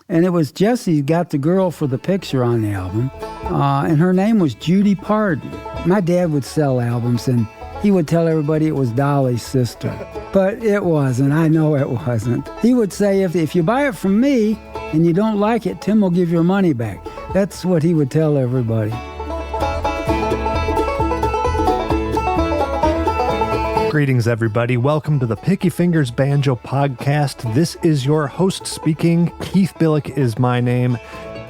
And it was Jessie got the girl for the picture on the album, and her name was Judy Pardon. My dad would sell albums, and he would tell everybody it was Dolly's sister. But it wasn't. I know it wasn't. He would say, if you buy it from me and you don't like it, Tim will give your money back. That's what he would tell everybody. Greetings, everybody. Welcome to the Picky Fingers Banjo Podcast. This is your host speaking. Keith Billick is my name.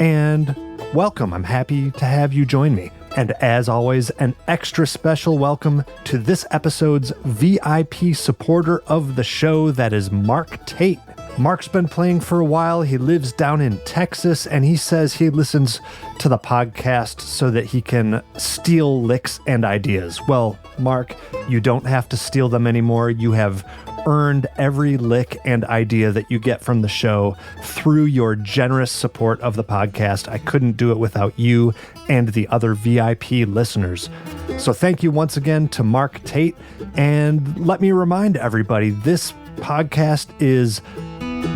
And welcome. I'm happy to have you join me. And as always, an extra special welcome to this episode's VIP supporter of the show, that is Mark Tate. Mark's been playing for a while. He lives down in Texas, and he says he listens to the podcast so that he can steal licks and ideas. Well, Mark, you don't have to steal them anymore. You have earned every lick and idea that you get from the show through your generous support of the podcast. I couldn't do it without you and the other VIP listeners. So thank you once again to Mark Tate. And let me remind everybody, this podcast is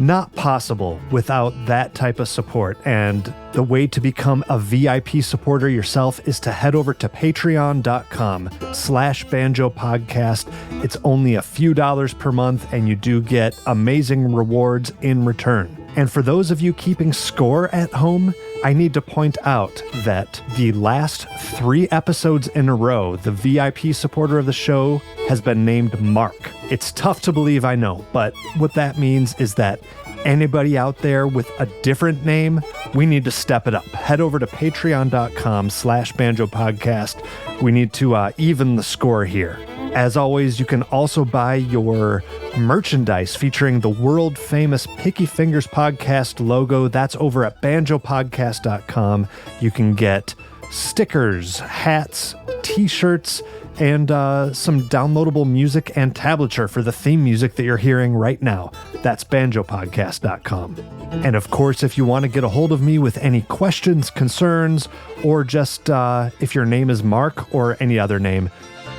not possible without that type of support. And the way to become a VIP supporter yourself is to head over to patreon.com/banjopodcast. It's only a few dollars per month, and you do get amazing rewards in return. And for those of you keeping score at home, I need to point out that the last 3 episodes in a row, the VIP supporter of the show has been named Mark. It's tough to believe, I know, but what that means is that anybody out there with a different name, we need to step it up. Head over to patreon.com/banjopodcast. We need to even the score here. As always, you can also buy your merchandise featuring the world-famous Picky Fingers Podcast logo. That's over at banjopodcast.com. You can get stickers, hats, t-shirts, and some downloadable music and tablature for the theme music that you're hearing right now. That's banjopodcast.com. And of course, if you want to get a hold of me with any questions, concerns, or just if your name is Mark or any other name,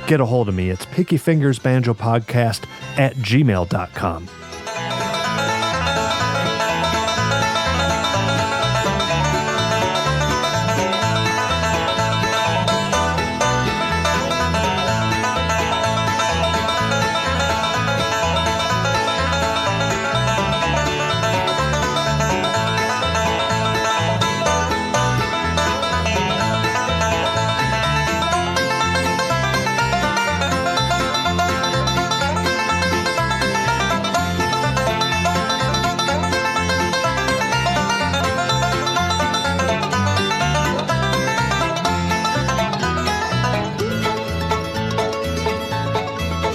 get a hold of me. It's pickyfingersbanjopodcast@gmail.com.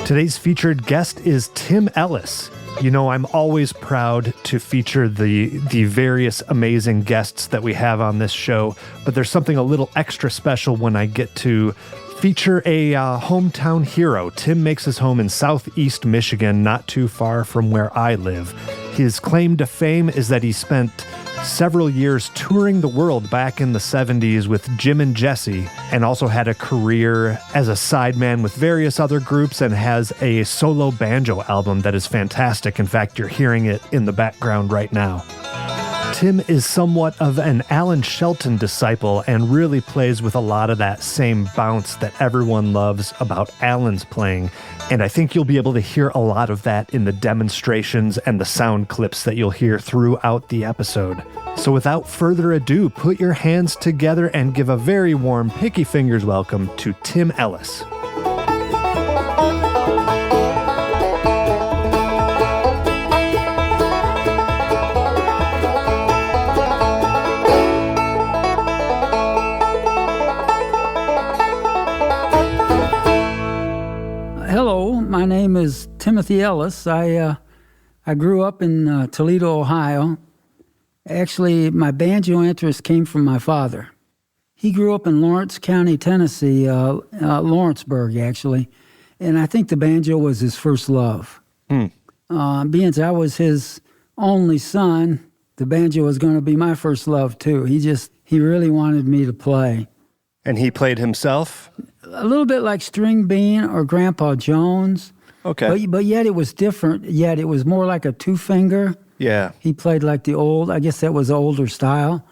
Today's featured guest is Tim Ellis. You know, I'm always proud to feature the various amazing guests that we have on this show, but there's something a little extra special when I get to feature a hometown hero. Tim makes his home in southeast Michigan, not too far from where I live. His claim to fame is that he spent several years touring the world back in the 70s with Jim and Jesse, and also had a career as a sideman with various other groups, and has a solo banjo album that is fantastic. In fact, you're hearing it in the background right now. Tim is somewhat of an Alan Shelton disciple and really plays with a lot of that same bounce that everyone loves about Alan's playing. And I think you'll be able to hear a lot of that in the demonstrations and the sound clips that you'll hear throughout the episode. So without further ado, put your hands together and give a very warm Picky Fingers welcome to Tim Ellis. Hello, my name is Timothy Ellis. I grew up in Toledo, Ohio. Actually, my banjo interest came from my father. He grew up in Lawrence County, Tennessee, Lawrenceburg, actually. And I think the banjo was his first love. Being as I was his only son, the banjo was going to be my first love, too. He really wanted me to play. And he played himself? A little bit like String Bean or Grandpa Jones. Okay. But yet it was different. Yet it was more like a two-finger. Yeah. He played like the old, I guess that was older style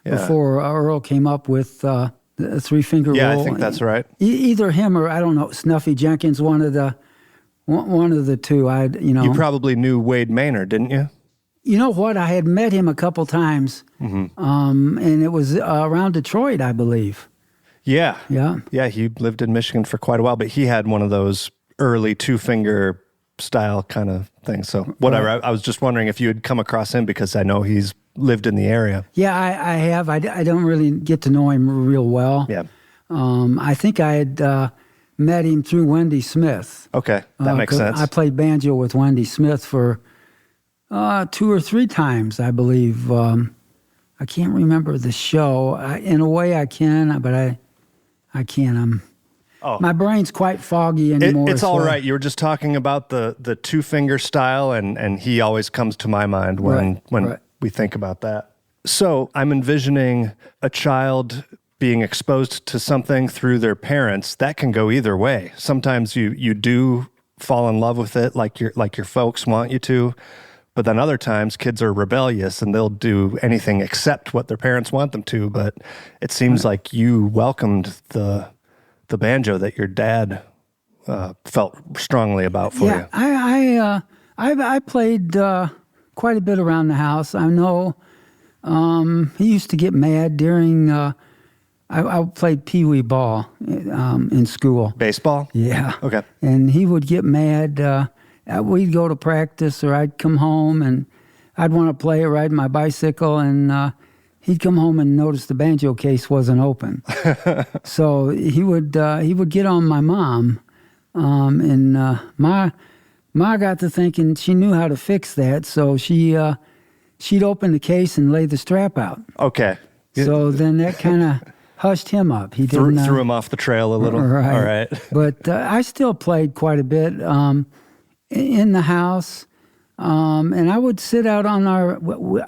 before Earl came up with the three-finger roll. Yeah, I think that's right. Either him or, I don't know, Snuffy Jenkins, one of the two. You probably knew Wade Maynard, didn't you? You know what? I had met him a couple times, and it was around Detroit, I believe. Yeah. Yeah. Yeah, he lived in Michigan for quite a while, but he had one of those early two-finger style kind of things. So whatever. Right. I was just wondering if you had come across him because I know he's lived in the area. Yeah, I have. I don't really get to know him real well. Yeah. I think I had met him through Wendy Smith. Okay, that makes sense. I played banjo with Wendy Smith for 2 or 3 times, I believe. I can't remember the show. In a way, I can, but I can't. My brain's quite foggy anymore. It's all right. You were just talking about the two-finger style, and he always comes to my mind when we think about that. So I'm envisioning a child being exposed to something through their parents. That can go either way. Sometimes you do fall in love with it like your folks want you to, but then other times kids are rebellious and they'll do anything except what their parents want them to. But it seems like you welcomed the banjo that your dad felt strongly about for you. I played quite a bit around the house. I know he used to get mad during. I played pee-wee ball in school. Baseball? Yeah. Okay. And he would get mad. We'd go to practice, or I'd come home and I'd want to play or ride my bicycle, and he'd come home and notice the banjo case wasn't open. So he would get on my mom, and Ma got to thinking she knew how to fix that, so she'd open the case and lay the strap out. Okay. So then that kind of hushed him up. He threw him off the trail a little. Right. All right. But I still played quite a bit in the house. And I would sit out on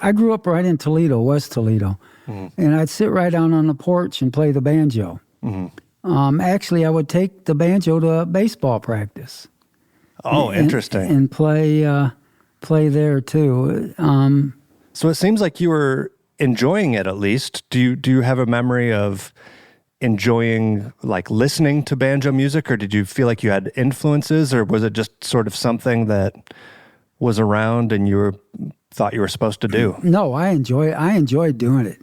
I grew up right in Toledo, West Toledo. Mm-hmm. And I'd sit right out on the porch and play the banjo. Mm-hmm. Actually, I would take the banjo to baseball practice. Oh, interesting. And play there too. So it seems like you were enjoying it, at least. Do you have a memory of enjoying, like, listening to banjo music, or did you feel like you had influences, or was it just sort of something that was around and you thought you were supposed to do? No, I enjoyed doing it.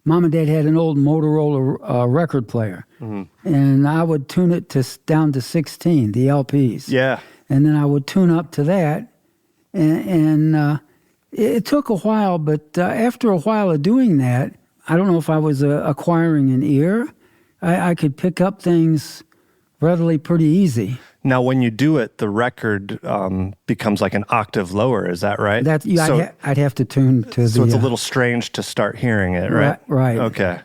Mom and Dad had an old Motorola record player, and I would tune it down to 16, the LPs. Yeah. And then I would tune up to that, and it took a while, but after a while of doing that, I don't know if I was acquiring an ear. I could pick up things readily pretty easy. Now, when you do it, the record becomes like an octave lower. Is that right? I'd have to tune to So it's a little strange to start hearing it, right? Right. Okay.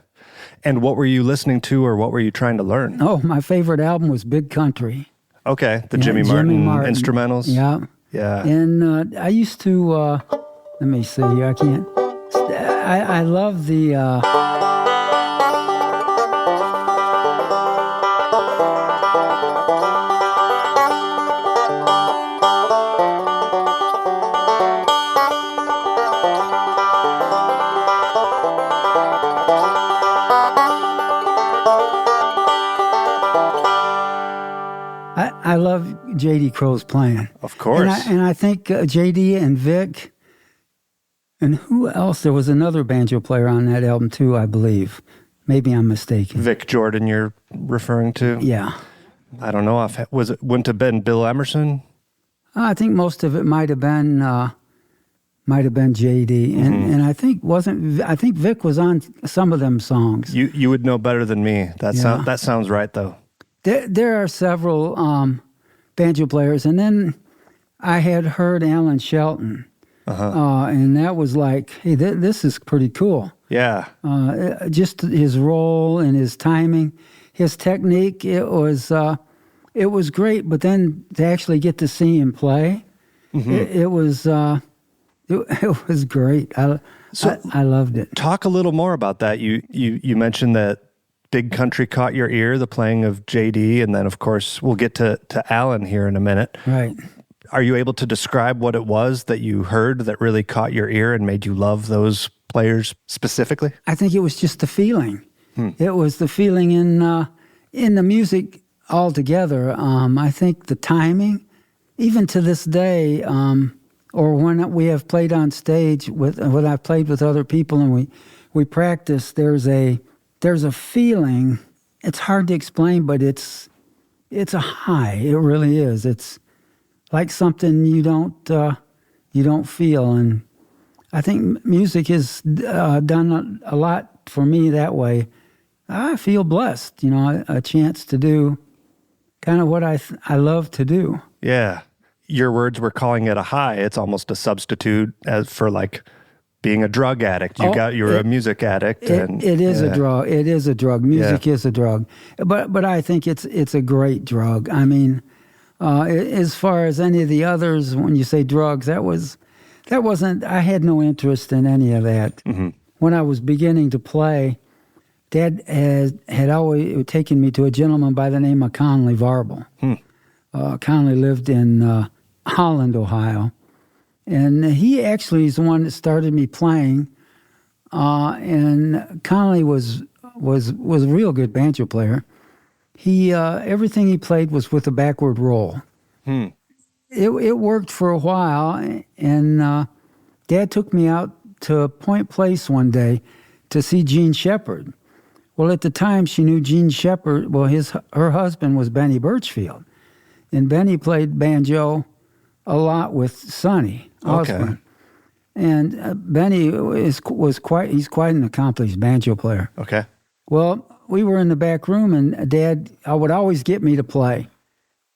And what were you listening to, or what were you trying to learn? Oh, my favorite album was Big Country. Okay, the Jimmy Martin instrumentals? Yeah. Yeah. And I used to, let me see, I can't, I love the... I love J.D. Crow's playing. Of course. And I think J.D. and Vic, and who else? There was another banjo player on that album too, I believe. Maybe I'm mistaken. Vic Jordan you're referring to? Yeah. I don't know. Wouldn't have been Bill Emerson? I think most of it might have been J.D. And I think Vic was on some of them songs. You would know better than me. That sounds right, though. There are several banjo players, and then I had heard Alan Shelton, and that was like, hey, this is pretty cool. Yeah. Just his role and his timing, his technique, it was great. But then to actually get to see him play, it was great. I loved it. Talk a little more about that. You mentioned that Big Country caught your ear, the playing of J.D., and then, of course, we'll get to Alan here in a minute. Right. Are you able to describe what it was that you heard that really caught your ear and made you love those players specifically? I think it was just the feeling. It was the feeling in the music altogether. I think the timing, even to this day, or when we have played on stage when I've played with other people and we practice, there's a feeling. It's hard to explain, but it's a high. It really is. It's like something you don't feel, and I think music has done a lot for me that way. I feel blessed, a chance to do kind of what I love to do. Yeah. Your words were calling it a high. It's almost a substitute for like being a drug addict. You're a music addict. It is a drug. It is a drug. Music is a drug. But I think it's a great drug. I mean, as far as any of the others, when you say drugs, that wasn't, I had no interest in any of that. Mm-hmm. When I was beginning to play, Dad had always taken me to a gentleman by the name of Conley Varble. Conley lived in Holland, Ohio. And he actually is the one that started me playing. And Conley was a real good banjo player. He everything he played was with a backward roll. It worked for a while, and Dad took me out to Point Place one day to see Gene Shepard. Well, at the time, she knew Gene Shepard. Well, her husband was Benny Birchfield, and Benny played banjo a lot with Sonny Osborne. Okay. And Benny was quite an accomplished banjo player. Okay. Well, we were in the back room, and Dad would always get me to play.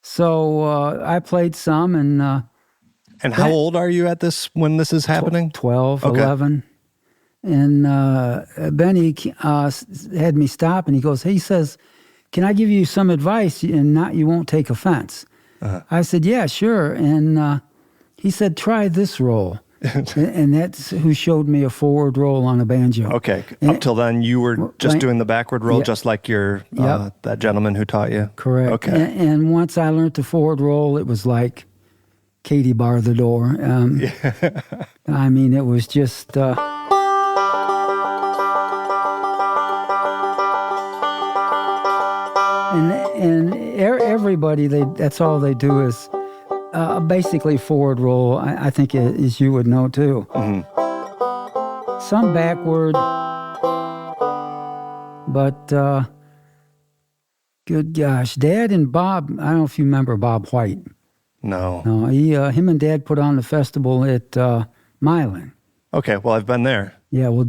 So I played some, and how old are you when this is happening? 12, okay. 11. And Benny had me stop, and he says, "Can I give you some advice, and you won't take offense?" Uh-huh. I said, "Yeah, sure." And he said, "Try this roll." And that's who showed me a forward roll on a banjo. Okay. Up till then, you were just doing the backward roll, just like that gentleman who taught you? Correct. Okay. And once I learned the forward roll, it was like Katie bar the door. I mean, it was just... And everybody, that's all they do is basically forward roll. I think, as you would know too. Mm-hmm. Some backward, but good gosh, Dad and Bob. I don't know if you remember Bob White. No. Him and Dad put on the festival at Milan. Okay, well, I've been there. Yeah, well,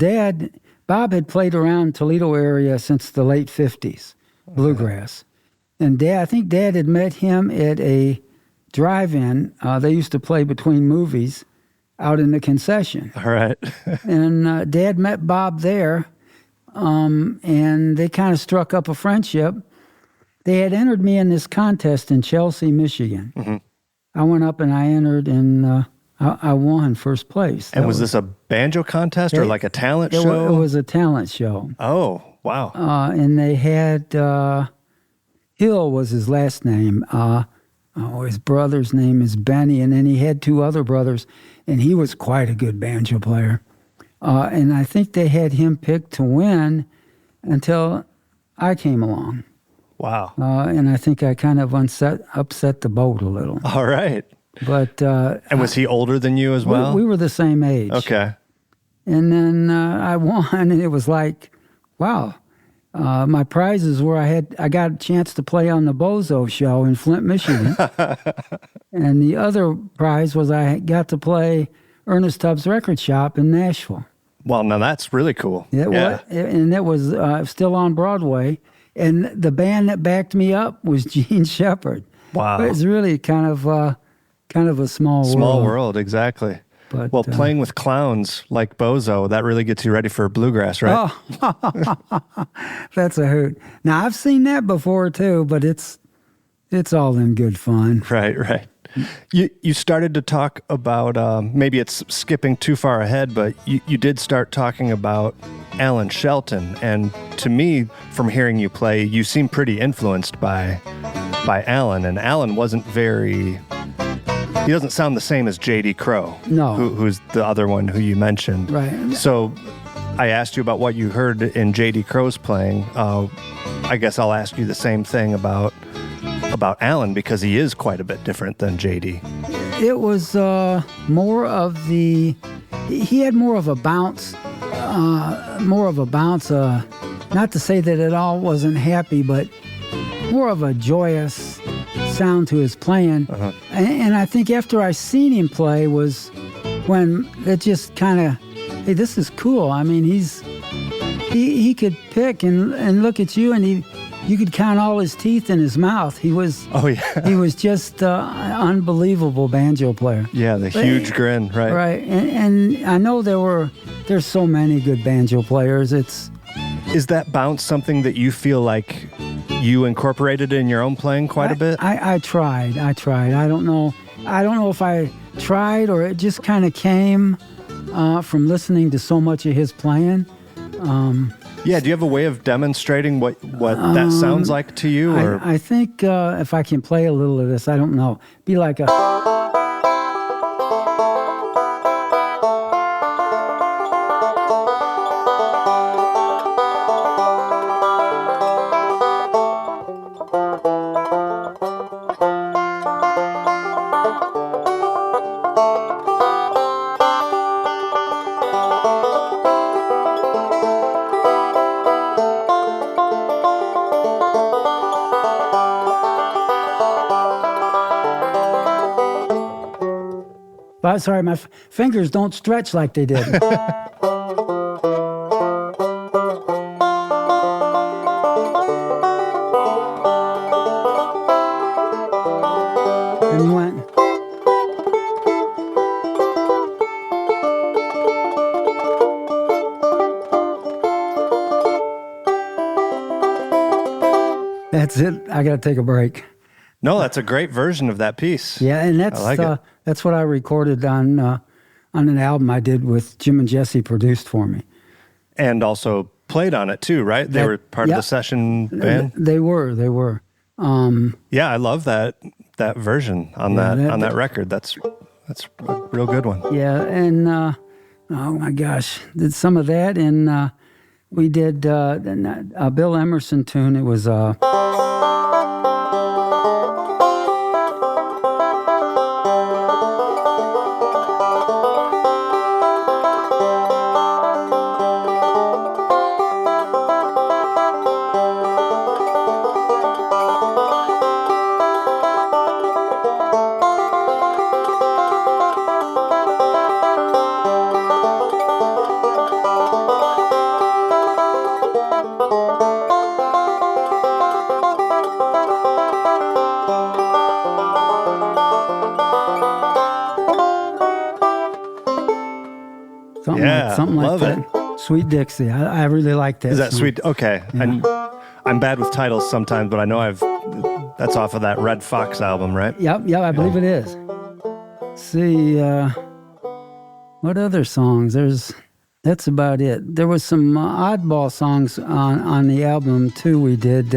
Bob had played around Toledo area since the late 50s. Bluegrass. And I think Dad had met him at a drive-in. They used to play between movies out in the concession. All right. And Dad met Bob there, and they kind of struck up a friendship. They had entered me in this contest in Chelsea, Michigan. Mm-hmm. I went up and I entered, and I won first place. And was this a banjo contest or like a talent show? It was a talent show. Oh, wow. And they had, Hill was his last name. His brother's name is Benny, and then he had two other brothers, and he was quite a good banjo player. And I think they had him picked to win until I came along. Wow. And I think I kind of upset the boat a little. All right. But and was he older than you as well? We were the same age. Okay. And then I won, and it was like, wow. My prizes were I got a chance to play on the Bozo show in Flint, Michigan. And the other prize was I got to play Ernest Tubbs Record Shop in Nashville. Well, now that's really cool. And it was still on Broadway. And the band that backed me up was Gene Shepard. Wow. But it's really kind of a small world. Small world, exactly. But, well, playing with clowns like Bozo, that really gets you ready for bluegrass, right? Oh, that's a hoot. Now, I've seen that before, too, but it's all in good fun. Right. You started to talk about, maybe it's skipping too far ahead, but you did start talking about Alan Shelton. And to me, from hearing you play, you seem pretty influenced by Alan. And Alan wasn't very He doesn't sound the same as J.D. Crowe. No. Who's the other one who you mentioned. Right. So I asked you about what you heard in J.D. Crowe's playing. I guess I'll ask you the same thing about Alan, because he is quite a bit different than J.D. It was more of the... He had more of a bounce. Not to say that it all wasn't happy, but more of a joyous sound to his playing. Uh-huh. And I think after I seen him play was when it just kind of, hey, this is cool. I mean, he could pick and look at you, and you could count all his teeth in his mouth. He was he was just unbelievable banjo player. Yeah, the huge grin, right? Right, and I know there's so many good banjo players. Is that bounce something that you feel like you incorporated in your own playing quite a bit? I tried. I don't know if I tried or it just kind of came from listening to so much of his playing. Yeah, do you have a way of demonstrating what that sounds like to you? Or? I think if I can play a little of this, I don't know. Be like a... Sorry, my fingers don't stretch like they did. And went. That's it. I got to take a break. No, that's a great version of that piece. Yeah, and that's what I recorded on an album I did with Jim and Jesse produced for me. And also played on it too, right? They were part of the session band? They were. Yeah, I love that version on that record. That's a real good one. Yeah, and oh my gosh, did some of that, and we did a Bill Emerson tune. It was something like that. It. Sweet Dixie. I really like that. Is that song. Sweet? Okay. Yeah. And I'm bad with titles sometimes, but I know that's off of that Red Fox album, right? Yep, I believe it is. Let's see, what other songs? That's about it. There was some oddball songs on the album too. We did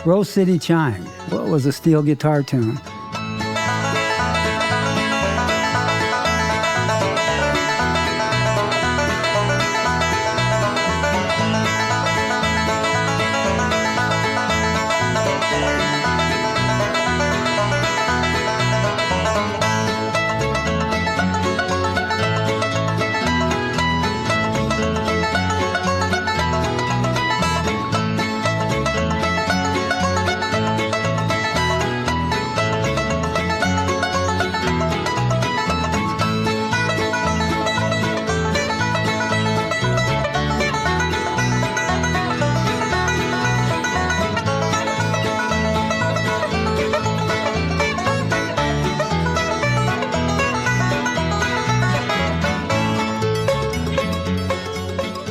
Rose City Chime. What was a steel guitar tune?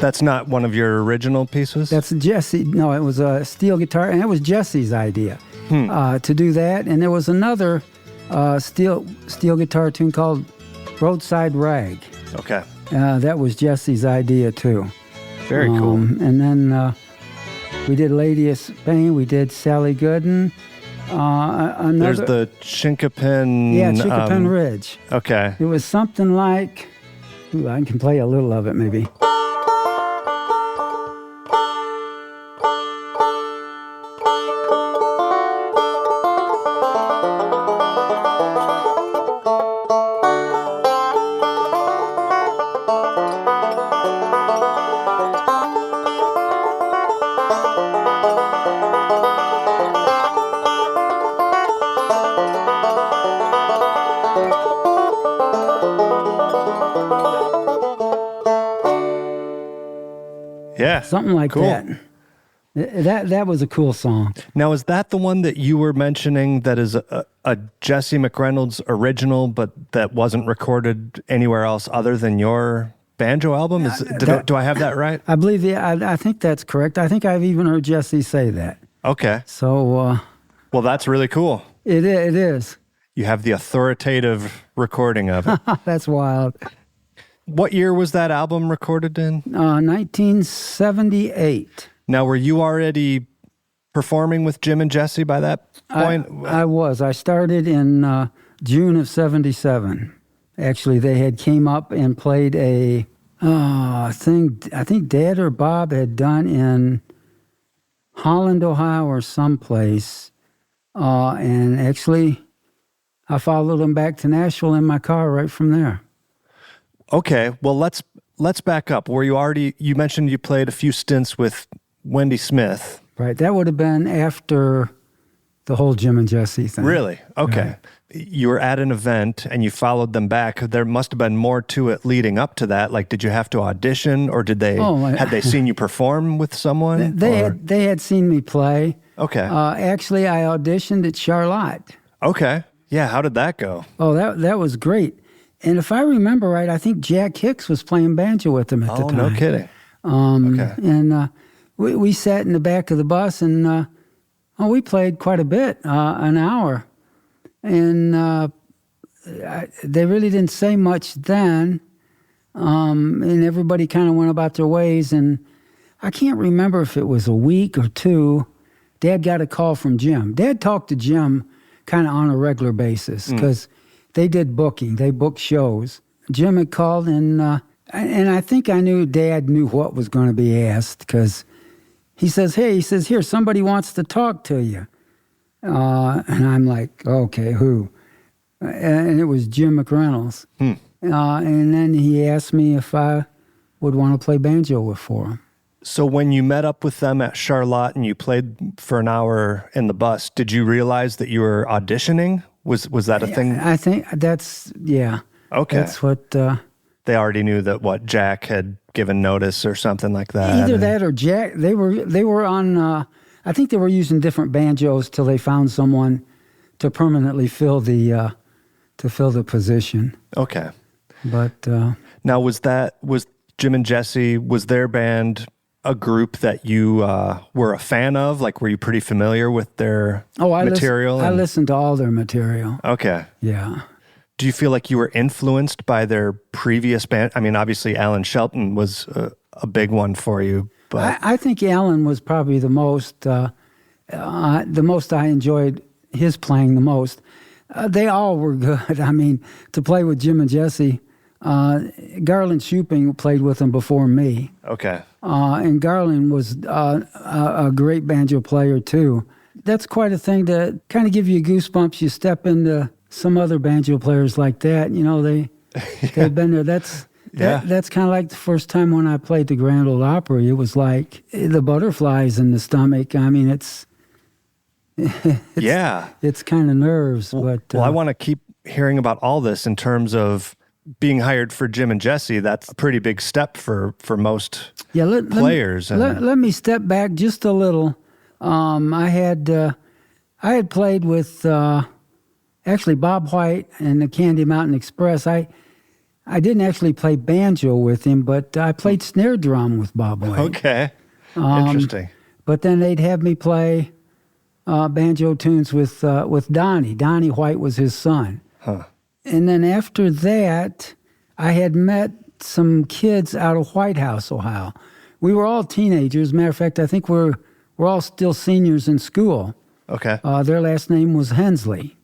That's not one of your original pieces? That's Jesse. No, it was a steel guitar, and it was Jesse's idea to do that. And there was another steel guitar tune called Roadside Rag. Okay. That was Jesse's idea, too. Very cool. And then we did Lady of Spain. We did Sally Gooden. There's the Chinkapin. Yeah, Chinkapin Ridge. Okay. It was something like, I can play a little of it maybe. Yeah. Something like cool. that. That was a cool song. Now, is that the one that you were mentioning that is a Jesse McReynolds original, but that wasn't recorded anywhere else other than your banjo album? Do I have that right? I believe, I think that's correct. I think I've even heard Jesse say that. Okay. So, well, that's really cool. It is. You have the authoritative recording of it. That's wild. What year was that album recorded in? 1978. Now, were you already performing with Jim and Jesse by that point? I was. I started in June of 77. Actually, they had came up and played a thing I think Dad or Bob had done in Holland, Ohio or someplace. And actually, I followed them back to Nashville in my car right from there. Okay, well, let's back up. Were you mentioned you played a few stints with Wendy Smith. Right, that would have been after the whole Jim and Jesse thing. Really? Okay. Right. You were at an event and you followed them back. There must have been more to it leading up to that. Like, did you have to audition, or had they seen you perform with someone? They had seen me play. Okay. Actually, I auditioned at Charlotte. Okay. Yeah, how did that go? Oh, that was great. And if I remember right, I think Jack Hicks was playing banjo with them at the time. Oh, no kidding. Okay. And we sat in the back of the bus, and we played quite a bit, an hour. And they really didn't say much then, and everybody kind of went about their ways. And I can't remember if it was a week or two, Dad got a call from Jim. Dad talked to Jim kind of on a regular basis because they did booking. They booked shows. Jim had called, and I think I knew Dad knew what was going to be asked, because he says, here, somebody wants to talk to you. And I'm like, okay, who? And it was Jim McReynolds. And then he asked me if I would want to play banjo for him. So when you met up with them at Charlotte and you played for an hour in the bus, did you realize that you were auditioning? Was that a thing? I think that's, yeah. Okay. That's what... they already knew that Jack had given notice or something like that. Either that or Jack. They were on... I think they were using different banjos till they found someone to permanently fill the position. Okay. But now, was Jim and Jesse, was their band a group that you were a fan of? Like, were you pretty familiar with their material? I listened to all their material. Okay. Yeah. Do you feel like you were influenced by their previous band? I mean, obviously, Alan Shelton was a big one for you. But I think Alan was probably the most I enjoyed his playing the most. They all were good. I mean, to play with Jim and Jesse, Garland Shuping played with them before me. Okay. And Garland was a great banjo player too. That's quite a thing to kind of give you goosebumps. You step into some other banjo players like that. You know, they've been there. That's kind of like the first time when I played the Grand Ole Opry. It was like the butterflies in the stomach. I mean, it's kind of nerves. Well, I want to keep hearing about all this in terms of being hired for Jim and Jesse. That's a pretty big step for most players. Let me step back just a little. I had played with actually Bob White and the Candy Mountain Express. I didn't actually play banjo with him, but I played snare drum with Bob White. Okay. Interesting. But then they'd have me play banjo tunes with Donnie. Donnie White was his son. Huh. And then after that, I had met some kids out of White House, Ohio. We were all teenagers. Matter of fact, I think we're all still seniors in school. Okay. Their last name was Hensley.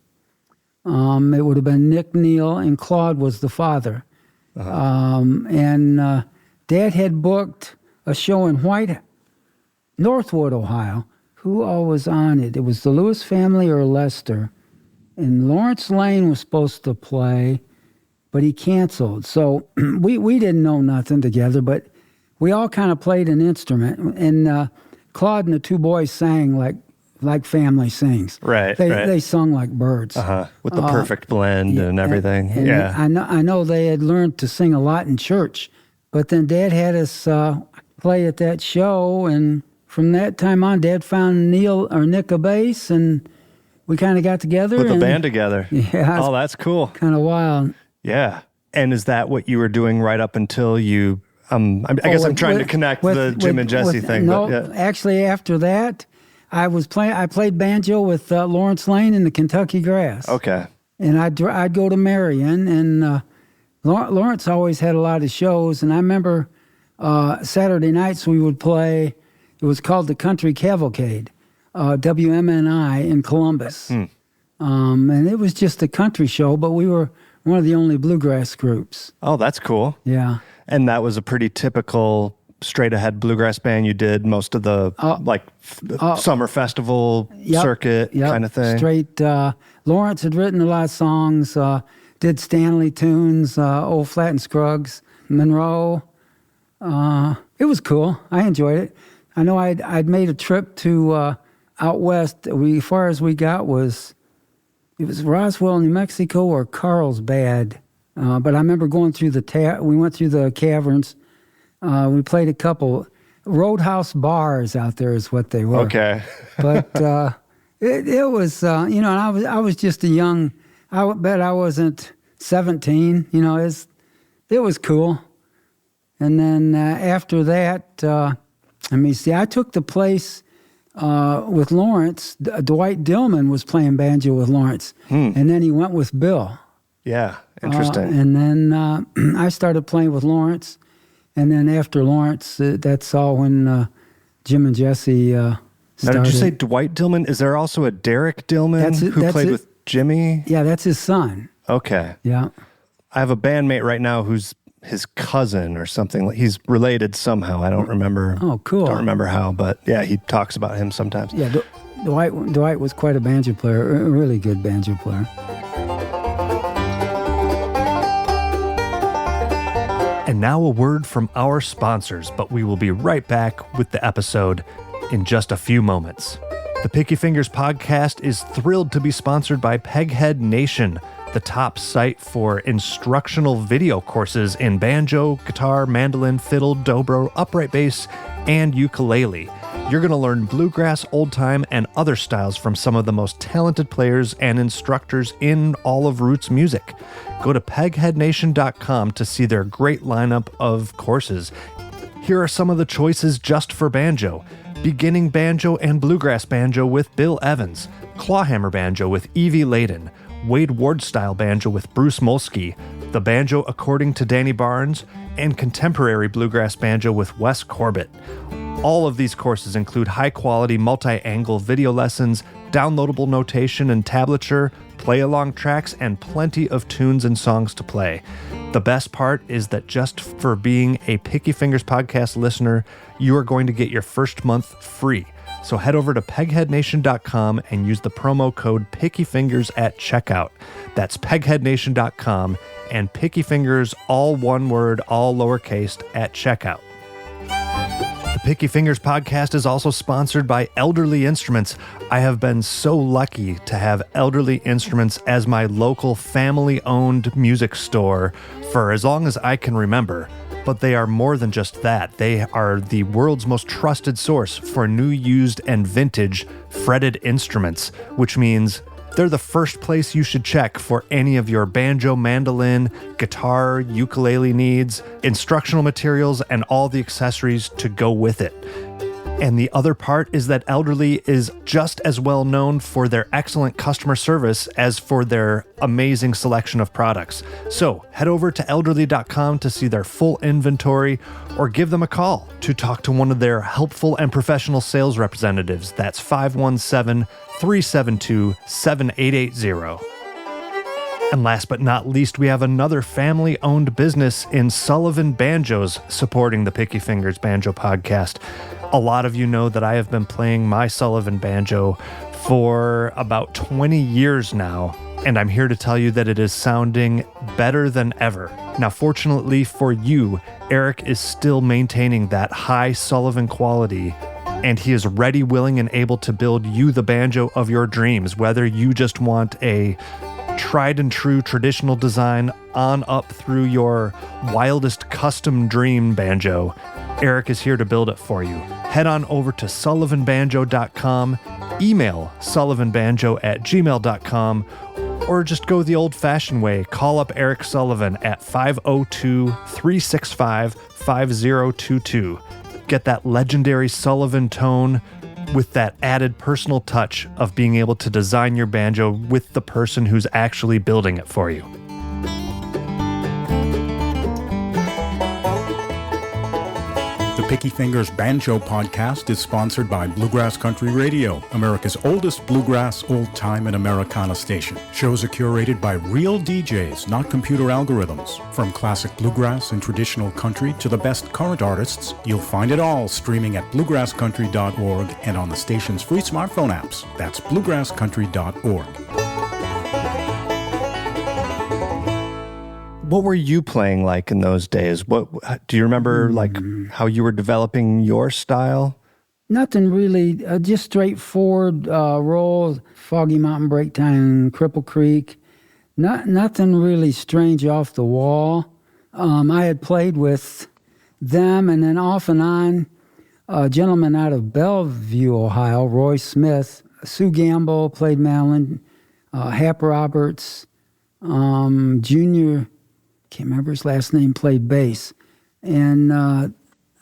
It would have been Nick Neal, and Claude was the father. And Dad had booked a show in Northwood, Ohio. Who all was on it? It was the Lewis family or Lester. And Lawrence Lane was supposed to play, but he canceled. So we didn't know nothing together, but we all kind of played an instrument. And Claude and the two boys sang like family sings. Right. They sung like birds. With the perfect blend and everything. And I know they had learned to sing a lot in church, but then Dad had us play at that show, and from that time on, Dad found Nick a bass, and we kind of got together. Put the band together. Yeah. Oh, that's cool. Kind of wild. Yeah. And is that what you were doing right up until you, I guess I'm trying to connect the Jim and Jesse thing. No, but yeah. Actually, after that, I played banjo with Lawrence Lane in the Kentucky Grass. Okay. And I'd go to Marion, and Lawrence always had a lot of shows, and I remember Saturday nights we would play. It was called the Country Cavalcade, WMNI in Columbus. And it was just a country show, but we were one of the only bluegrass groups. Oh, that's cool. Yeah. And that was a pretty typical straight ahead bluegrass band. You did most of the summer festival circuit kind of thing. Straight. Lawrence had written a lot of songs, did Stanley tunes, Old Flat and Scruggs, Monroe. It was cool. I enjoyed it. I know I'd made a trip to out west. As far as we got it was Roswell, New Mexico, or Carlsbad. But I remember going through we went through the caverns. We played a couple roadhouse bars out there is what they were. Okay. But it was, and I was just I bet I wasn't 17, it was cool. And then after that, I took the place with Lawrence. Dwight Dillman was playing banjo with Lawrence, and then he went with Bill. Yeah, interesting. And then I started playing with Lawrence, and then after Lawrence, that's all when Jim and Jesse started. Now, did you say Dwight Dillman? Is there also a Derek Dillman who played with Jimmy? Yeah, that's his son. Okay. Yeah. I have a bandmate right now who's his cousin or something. He's related somehow. I don't remember. Oh, cool. Don't remember how, but yeah, he talks about him sometimes. Yeah, Dwight was quite a banjo player, a really good banjo player. And now a word from our sponsors, but we will be right back with the episode in just a few moments. The Picky Fingers podcast is thrilled to be sponsored by Peghead Nation, the top site for instructional video courses in banjo, guitar, mandolin, fiddle, dobro, upright bass, and ukulele. You're going to learn bluegrass, old time, and other styles from some of the most talented players and instructors in all of roots music. Go to pegheadnation.com to see their great lineup of courses. Here are some of the choices just for banjo. Beginning banjo and bluegrass banjo with Bill Evans, clawhammer banjo with Evie Layden, Wade Ward style banjo with Bruce Molsky, the banjo according to Danny Barnes, and contemporary bluegrass banjo with Wes Corbett. All of these courses include high-quality multi-angle video lessons, downloadable notation and tablature, play-along tracks, and plenty of tunes and songs to play. The best part is that just for being a Picky Fingers podcast listener, you are going to get your first month free. So head over to pegheadnation.com and use the promo code PickyFingers at checkout. That's pegheadnation.com and PickyFingers, all one word, all lowercase, at checkout. The Picky Fingers podcast is also sponsored by Elderly Instruments. I have been so lucky to have Elderly Instruments as my local family-owned music store for as long as I can remember. But they are more than just that. They are the world's most trusted source for new, used, and vintage fretted instruments, which means they're the first place you should check for any of your banjo, mandolin, guitar, ukulele needs, instructional materials, and all the accessories to go with it. And the other part is that Elderly is just as well known for their excellent customer service as for their amazing selection of products. So head over to elderly.com to see their full inventory or give them a call to talk to one of their helpful and professional sales representatives. That's 517-372-7880. And last but not least, we have another family-owned business in Sullivan Banjos supporting the Picky Fingers Banjo Podcast. A lot of you know that I have been playing my Sullivan banjo for about 20 years now, and I'm here to tell you that it is sounding better than ever. Now, fortunately for you, Eric is still maintaining that high Sullivan quality, and he is ready, willing, and able to build you the banjo of your dreams, whether you just want a tried and true traditional design on up through your wildest custom dream banjo. Eric is here to build it for you. Head on over to sullivanbanjo.com, email sullivanbanjo@gmail.com, or just go the old-fashioned way. Call up Eric Sullivan at 502-365-5022. Get that legendary Sullivan tone with that added personal touch of being able to design your banjo with the person who's actually building it for you. The Picky Fingers Banjo Podcast is sponsored by Bluegrass Country Radio, America's oldest bluegrass, old-time, and Americana station. Shows are curated by real DJs, not computer algorithms. From classic bluegrass and traditional country to the best current artists, you'll find it all streaming at bluegrasscountry.org and on the station's free smartphone apps. That's bluegrasscountry.org. What were you playing like in those days? What do you remember, like how you were developing your style? Nothing really, just straightforward roll, Foggy Mountain Break Time, Cripple Creek. Nothing really strange off the wall. I had played with them, and then off and on, a gentleman out of Bellevue, Ohio, Roy Smith, Sue Gamble played mandolin, Hap Roberts, Junior, can't remember his last name, played bass. And I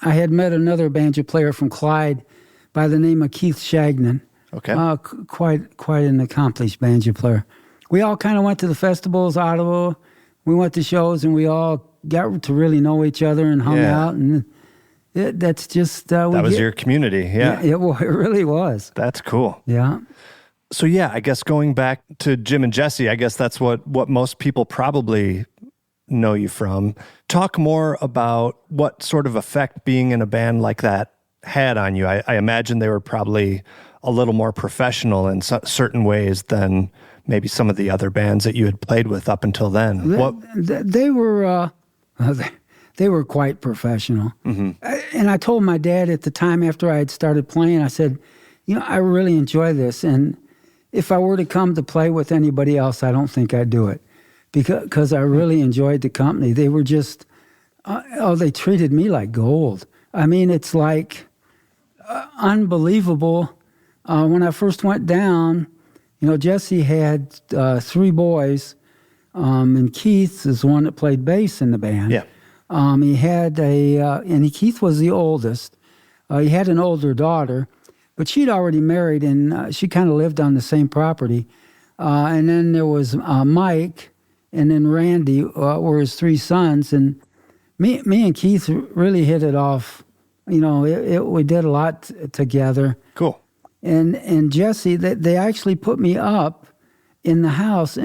had met another banjo player from Clyde by the name of Keith Shagnon. Okay. Quite an accomplished banjo player. We all kind of went to the festivals, Ottawa. We went to shows, and we all got to really know each other and hung out. And that's just... that was your community, yeah. It really was. That's cool. Yeah. So yeah, I guess going back to Jim and Jesse, I guess that's what most people probably know you from. Talk more about what sort of effect being in a band like that had on you. I imagine they were probably a little more professional in certain ways than maybe some of the other bands that you had played with up until then. They were quite professional. Mm-hmm. And I told my dad at the time after I had started playing, I said, I really enjoy this. And if I were to come to play with anybody else, I don't think I'd do it. Because I really enjoyed the company. They were just, they treated me like gold. I mean, it's like unbelievable. When I first went down, Jesse had 3 boys, and Keith is the one that played bass in the band. Yeah. He had Keith was the oldest. He had an older daughter, but she'd already married, and she kind of lived on the same property. And then there was Mike, and then Randy were his 3 sons, and me and Keith really hit it off. We did a lot together. Cool. And Jesse, they actually put me up in the house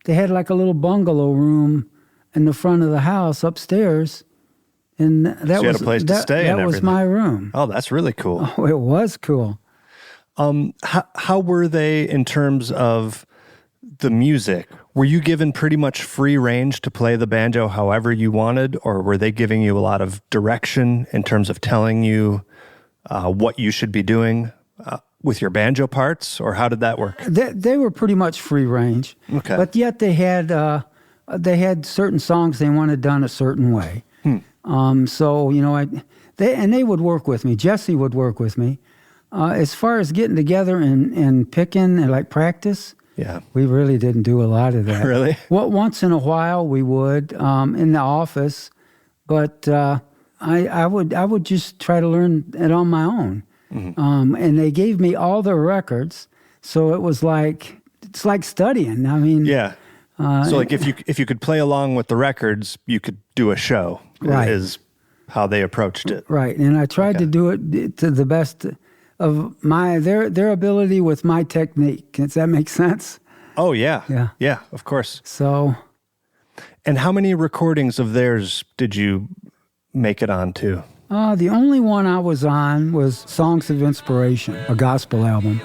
they had like a little bungalow room in the front of the house upstairs, and that so you had a place to stay. That was my room. Oh, that's really cool. Oh, it was cool. How were they in terms of the music? Were you given pretty much free range to play the banjo however you wanted, or were they giving you a lot of direction in terms of telling you what you should be doing with your banjo parts, or how did that work? They were pretty much free range, okay. But yet they had certain songs they wanted done a certain way. So they would work with me. Jesse would work with me. As far as getting together and picking and like practice. Yeah, we really didn't do a lot of that. Really? Well, once in a while we would in the office, but I would just try to learn it on my own. And they gave me all their records. So it was it's like studying. I mean, Yeah. So like if you could play along with the records, you could do a show. Right. Is how they approached it. Right. And I tried to do it to the best of their ability with my technique. Does that make sense? Oh yeah. Yeah. Yeah, of course. So, And how many recordings of theirs did you make it on to? the only one I was on was Songs of Inspiration, a gospel album.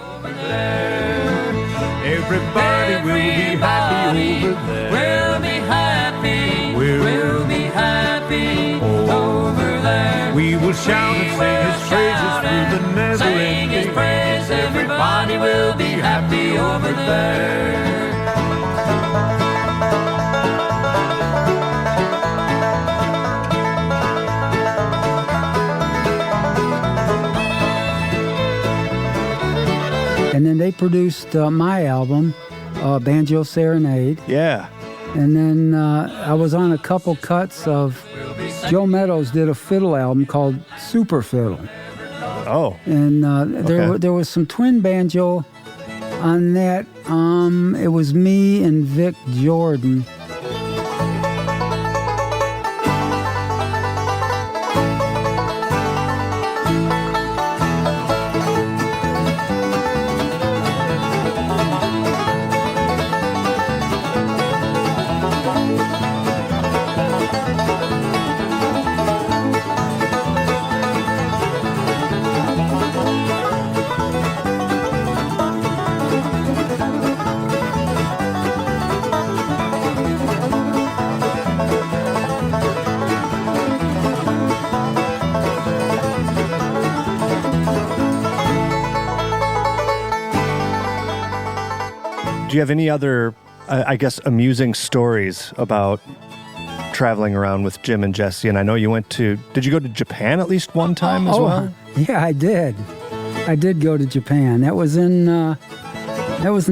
Everybody will be happy over there. We'll be happy. We'll be happy over there. We will shout and sing His praises through the never ending. Sing His praise. Everybody will be happy over there. And then they produced my album, Banjo Serenade. Yeah. And then I was on a couple cuts of Joe Meadows did a fiddle album called Super Fiddle. Oh. And there was some twin banjo on that. It was me and Vic Jordan. Do you have any other, I guess, amusing stories about traveling around with Jim and Jesse? And I know you did you go to Japan at least one time as well? Yeah, I did. I did go to Japan. That was in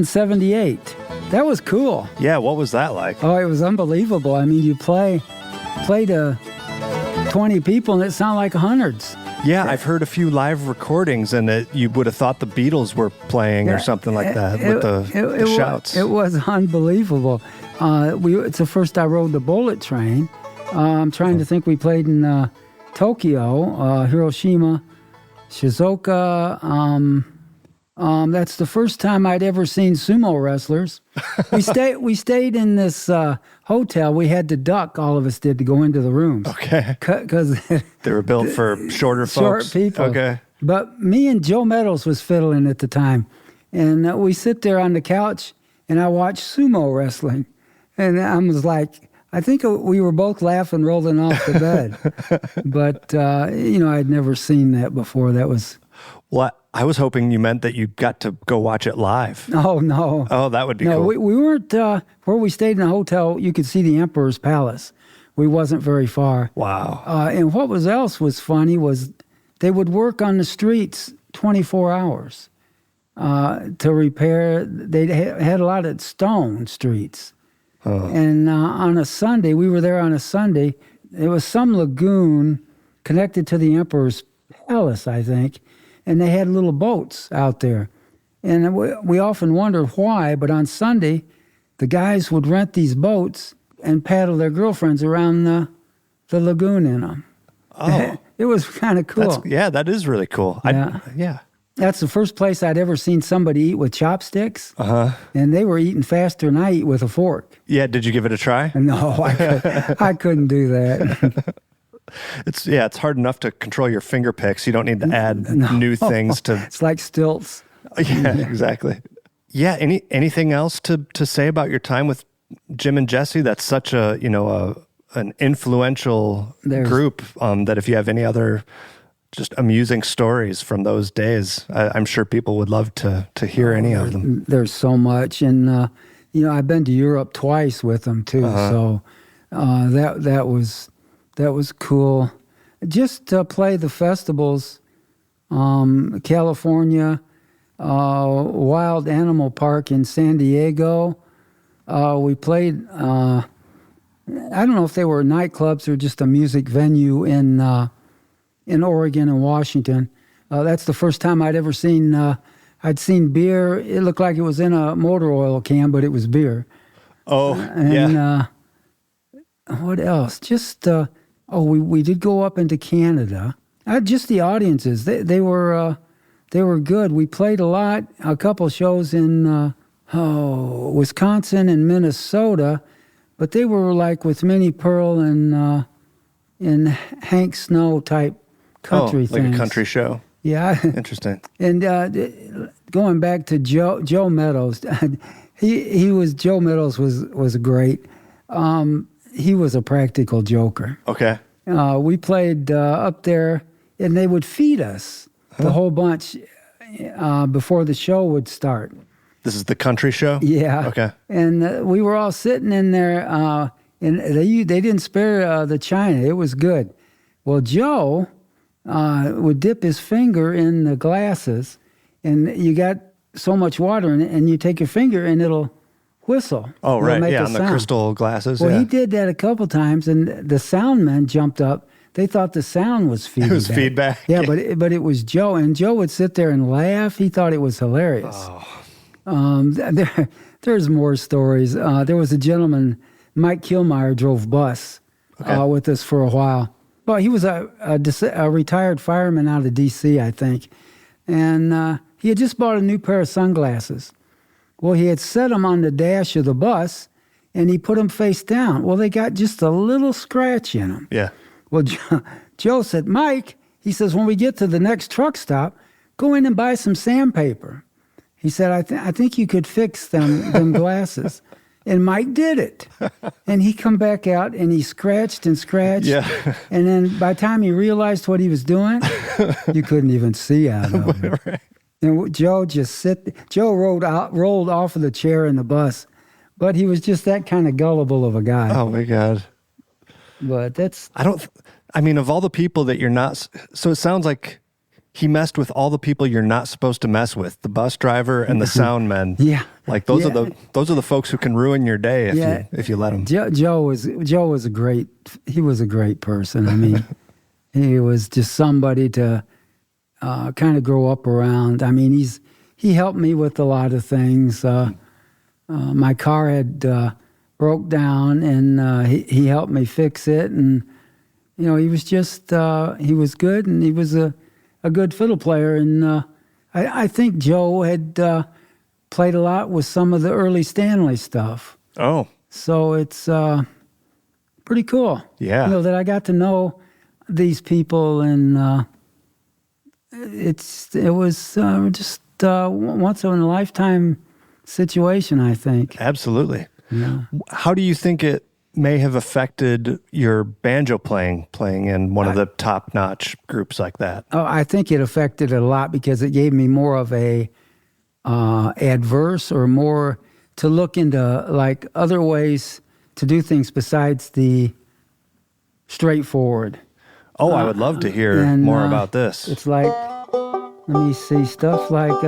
78. That was cool. Yeah, what was that like? Oh, it was unbelievable. I mean, you play to 20 people and it sounded like hundreds. Yeah, I've heard a few live recordings, and you would have thought the Beatles were playing or something like that with the shouts. It was unbelievable. It's the first I rode the bullet train. I'm trying to think. We played in Tokyo, Hiroshima, Shizuoka. That's the first time I'd ever seen sumo wrestlers. We stayed in this hotel. We had to duck. All of us did to go into the rooms. Okay, because they were built for shorter folks. Short people. Okay, but me and Joe Meadows was fiddling at the time, and we sit there on the couch and I watched sumo wrestling, and I was like, I think we were both laughing, rolling off the bed. But I'd never seen that before. That was. Well, I was hoping you meant that you got to go watch it live. Oh, no. Oh, that would be cool. No, we weren't, where we stayed in a hotel, you could see the Emperor's Palace. We wasn't very far. Wow. And what else was funny was they would work on the streets 24 hours to repair. They had a lot of stone streets. Oh. And on a Sunday, we were there on a Sunday, there was some lagoon connected to the Emperor's Palace, I think. And they had little boats out there. And we often wondered why, but on Sunday, the guys would rent these boats and paddle their girlfriends around the lagoon in them. Oh. It was kind of cool. That is really cool. Yeah. That's the first place I'd ever seen somebody eat with chopsticks. Uh-huh. And they were eating faster than I eat with a fork. Yeah, did you give it a try? No, I couldn't do that. It's hard enough to control your finger picks. You don't need to add new things to. It's like stilts. Yeah, exactly. Yeah. Anything else to say about your time with Jim and Jesse? That's such an influential group. That if you have any other just amusing stories from those days, I'm sure people would love to hear any of them. There's so much, and I've been to Europe twice with them too. Uh-huh. So that was cool. Just to play the festivals, California, Wild Animal Park in San Diego. We played, I don't know if they were nightclubs or just a music venue in Oregon and Washington. That's the first time I'd ever seen. I'd seen beer. It looked like it was in a motor oil can, but it was beer. Oh, And yeah. What else? Just we did go up into Canada. Just the audiences. They were good. We played a couple shows in Wisconsin and Minnesota, but they were like with Minnie Pearl and Hank Snow type country things. Like a country show. Yeah. Interesting. And going back to Joe Meadows, Joe Meadows was great. He was a practical joker. Okay. We played up there, and they would feed us the whole bunch before the show would start. This is the country show? Yeah. Okay. And we were all sitting in there, and they didn't spare the china. It was good. Well, Joe would dip his finger in the glasses, and you got so much water in it, and you take your finger, and it'll whistle. Oh, It'll right. make Yeah, a on the sound. crystal glasses. Well, yeah. he did that a couple times, and the sound man jumped up. They thought the sound was feedback. It was feedback. Yeah, but it was Joe, and Joe would sit there and laugh. He thought it was hilarious. Oh. There's more stories. There was a gentleman, Mike Kilmeyer, drove bus with us for a while. Well, he was a retired fireman out of D.C., I think, and he had just bought a new pair of sunglasses. Well, he had set them on the dash of the bus, and he put them face down. Well, they got just a little scratch in them. Yeah. Well, Joe said, Mike, he says, when we get to the next truck stop, go in and buy some sandpaper. He said, I think you could fix them glasses. And Mike did it. And he come back out, and he scratched and scratched. Yeah. And then by the time he realized what he was doing, you couldn't even see out of him. Right. And Joe rolled off of the chair in the bus. But he was just that kind of gullible of a guy. Oh, my God. But that's... of all the people that you're not... So it sounds like he messed with all the people you're not supposed to mess with, the bus driver and the sound men. Yeah. Like those are the folks who can ruin your day if you let them. Joe was a great person. I mean, he was just somebody to kind of grow up around. I mean, he helped me with a lot of things. My car had broke down, and he helped me fix it. And he was just he was good, and he was a good fiddle player. And I think Joe had played a lot with some of the early Stanley stuff. Oh. So it's pretty cool. Yeah. That I got to know these people, and it was just once in a lifetime situation, I think. Absolutely. Yeah. How do you think it may have affected your banjo playing in one of the top-notch groups like that? Oh, I think it affected it a lot because it gave me more of a adverse, or more to look into like other ways to do things besides the straightforward. Oh, I would love to hear more about this. It's like, let me see, stuff like,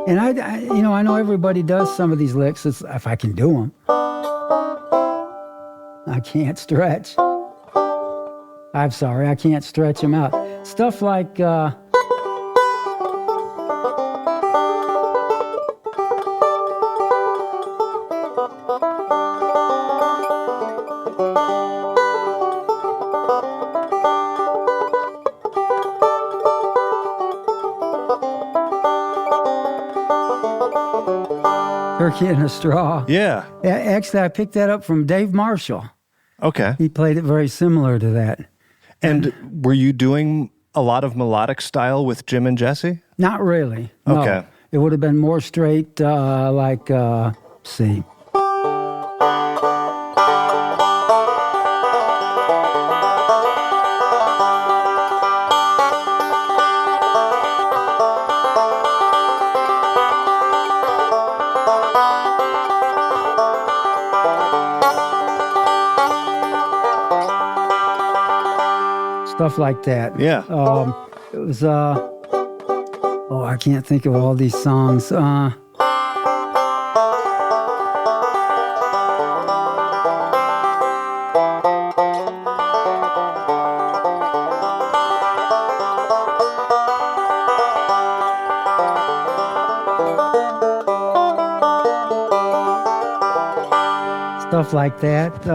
and I know everybody does some of these licks. It's, if I can do them. I can't stretch. I'm sorry, I can't stretch them out. Stuff like, Turkey in a Straw. Yeah. Actually, I picked that up from Dave Marshall. Okay. He played it very similar to that. And were you doing a lot of melodic style with Jim and Jesse? Not really. No. Okay. It would have been more straight, like, see. Stuff like that. Yeah. It was, I can't think of all these songs. stuff like that.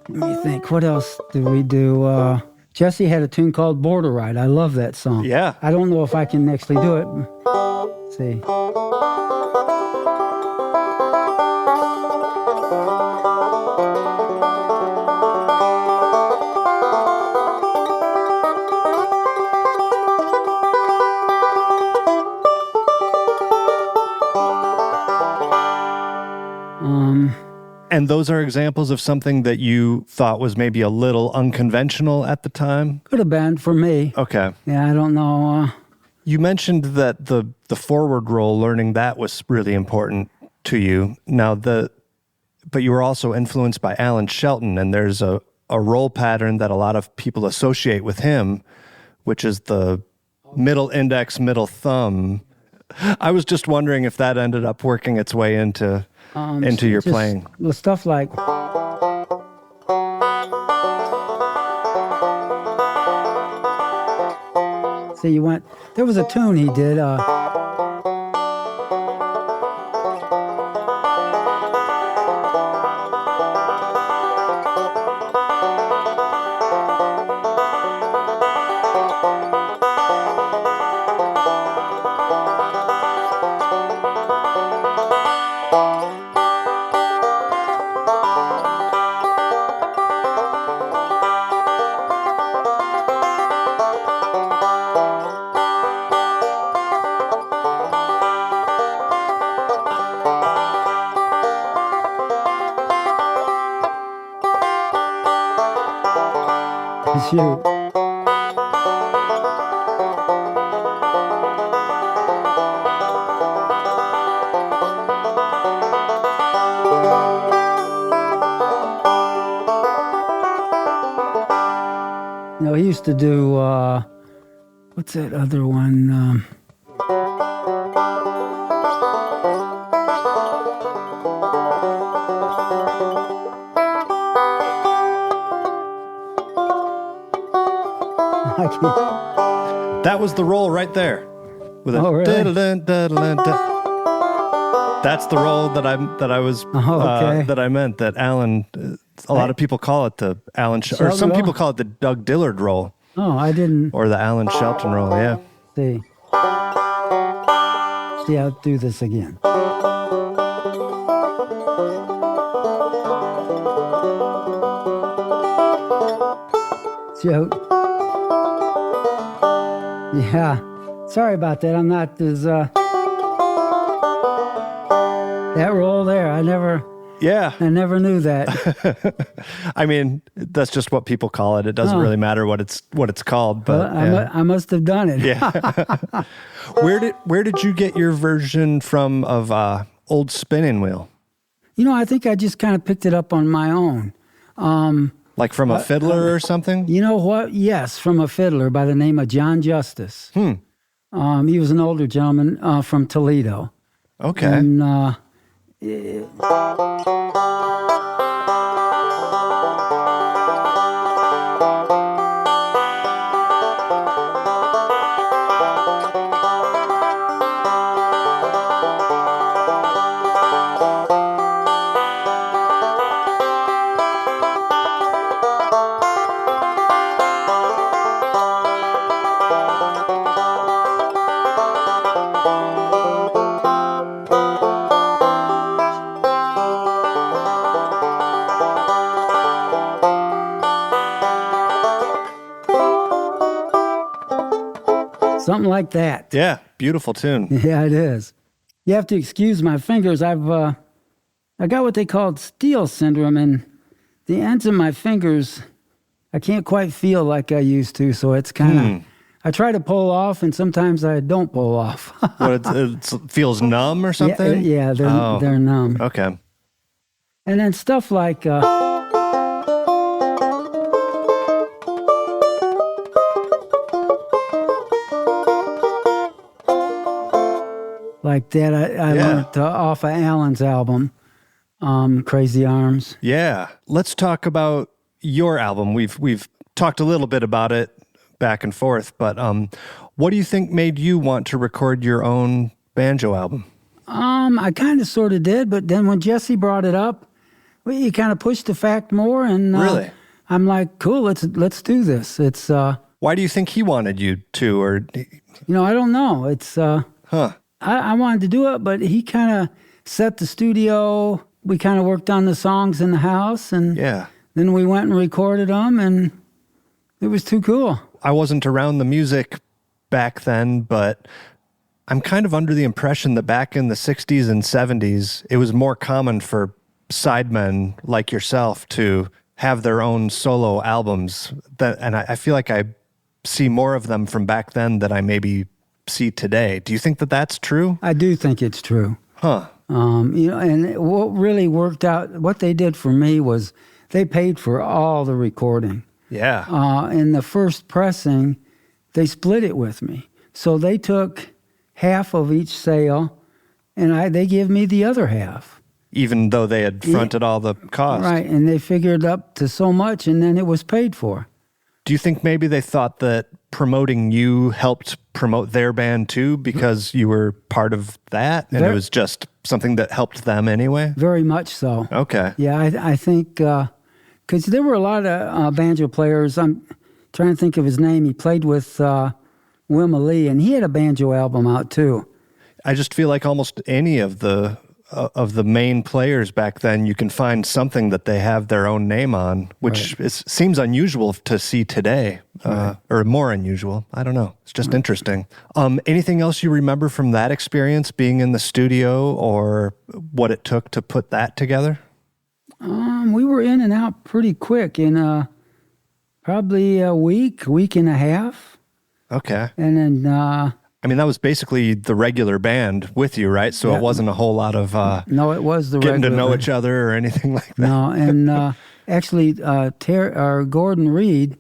Let me think. What else did we do? Jesse had a tune called Border Ride. I love that song. Yeah. I don't know if I can actually do it. Let's see. And those are examples of something that you thought was maybe a little unconventional at the time? Could have been for me. Okay. Yeah, I don't know. You mentioned that the forward roll, learning that was really important to you. Now, but you were also influenced by Alan Shelton, and there's a roll pattern that a lot of people associate with him, which is the middle index, middle thumb. I was just wondering if that ended up working its way into your playing. The stuff like... See, there was a tune he did, shoot. He used to do, what's that other one? That was the roll right there. With a really? That's the roll that I was okay. that I meant that Alan. A lot of people call it the Alan, or some people call it the Doug Dillard roll. Oh, I didn't. Or the Alan Shelton roll. Yeah. See, I'll do this again. Shoot. Yeah, sorry about that. I'm not as, that roll there, I never knew that. I mean, that's just what people call it. It doesn't really matter what it's called, but I must have done it. Yeah. Where did you get your version from of Old Spinning Wheel? I think I just kind of picked it up on my own. Like from a fiddler or something? You know what? Yes, from a fiddler by the name of John Justice. He was an older gentleman from Toledo. Okay. And something like that. Yeah, beautiful tune. Yeah, it is. You have to excuse my fingers. I got what they called steel syndrome, and the ends of my fingers, I can't quite feel like I used to, so it's kind of, I try to pull off, and sometimes I don't pull off. What, it feels numb or something? Yeah, they're numb. Okay. And then stuff like... like that, I learned off of Alan's album, Crazy Arms. Yeah. Let's talk about your album. We've talked a little bit about it back and forth, but what do you think made you want to record your own banjo album? I kind of sort of did, but then when Jesse brought it up, well, you kind of push the fact more, and Really? I'm like, cool, let's do this. It's Why do you think he wanted you to, or I don't know. It's I wanted to do it, but he kind of set the studio. We kind of worked on the songs in the house, and then we went and recorded them, and it was too cool. I wasn't around the music back then, but I'm kind of under the impression that back in the 60s and 70s, it was more common for sidemen like yourself to have their own solo albums. And I feel like I see more of them from back then than I maybe see today. Do you think that that's true? I do think it's true. Huh. And what really worked out, what they did for me was they paid for all the recording. Yeah. In the first pressing, they split it with me. So they took half of each sale, and they give me the other half. Even though they had fronted all the cost. Right, and they figured up to so much, and then it was paid for. Do you think maybe they thought that promoting you helped promote their band too, because you were part of that, and it was just something that helped them anyway? Very much so. Okay. Yeah, I think, because there were a lot of banjo players. I'm trying to think of his name. He played with Wilma Lee, and he had a banjo album out too. I just feel like almost any of the main players back then, you can find something that they have their own name on, which seems unusual to see today, or more unusual. I don't know. It's just interesting. Anything else you remember from that experience, being in the studio, or what it took to put that together? We were in and out pretty quick in probably a week and a half. Okay. And then... I mean, that was basically the regular band with you, right? So it wasn't a whole lot of no, it was the getting to know band. each other or anything like that. No, and actually, Gordon Reed,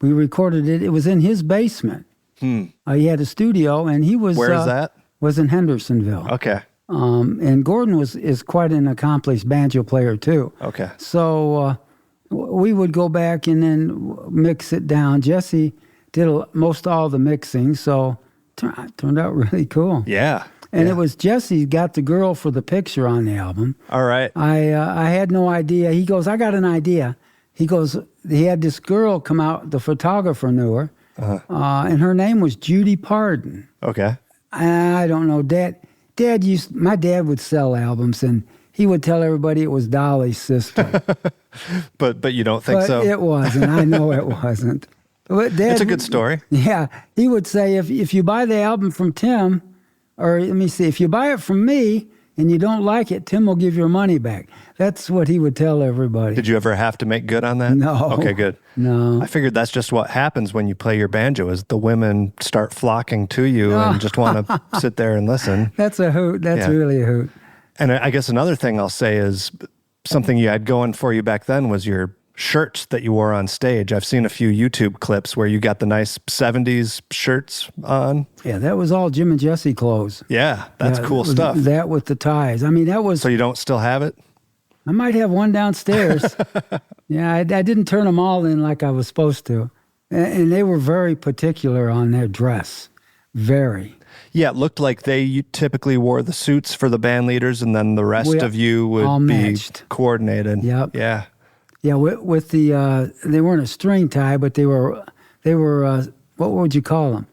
we recorded it. It was in his basement. He had a studio, and he was... Where is that? Was in Hendersonville. Okay. And Gordon is quite an accomplished banjo player, too. Okay. So we would go back and then mix it down. Jesse did most all the mixing, so... Turned out really cool. Yeah. And it was Jesse got the girl for the picture on the album. All right. I had no idea. He goes, I got an idea. He goes, he had this girl come out, the photographer knew her, and her name was Judy Pardon. Okay. I don't know. My dad would sell albums, and he would tell everybody it was Dolly's sister. But you don't think so? It wasn't. I know it wasn't. Dad, it's a good story. Yeah. He would say, if you buy the album from Tim, or let me see, if you buy it from me and you don't like it, Tim will give your money back. That's what he would tell everybody. Did you ever have to make good on that? No. Okay, good. No. I figured that's just what happens when you play your banjo, is the women start flocking to you and just want to sit there and listen. That's a hoot. That's really a hoot. And I guess another thing I'll say is something you had going for you back then was your shirts that you wore on stage. I've seen a few YouTube clips where you got the nice 70s shirts on. Yeah, that was all Jim and Jesse clothes. Yeah, that's cool stuff. That with the ties. I mean, that was... So you don't still have it? I might have one downstairs. Yeah, I didn't turn them all in like I was supposed to. And they were very particular on their dress. Very. Yeah, it looked like they typically wore the suits for the band leaders, and then the rest of you would all be matched. Coordinated. Yep. Yeah. Yeah, with the they weren't a string tie, but they were what would you call them?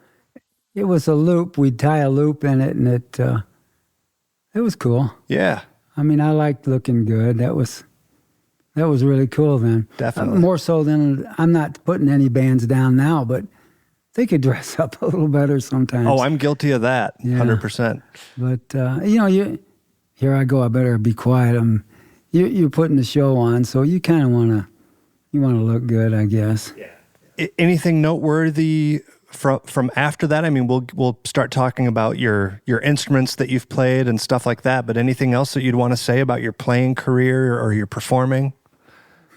It was a loop. We'd tie a loop in it, and it was cool. Yeah. I mean, I liked looking good. That was really cool then. Definitely. More so than, I'm not putting any bands down now, but they could dress up a little better sometimes. Oh, I'm guilty of that. Yeah. 100%. But here I go. I better be quiet. You're putting the show on, so you kind of want to look good, I guess. Yeah. Anything noteworthy from after that? I mean, we'll start talking about your instruments that you've played and stuff like that. But anything else that you'd want to say about your playing career or your performing?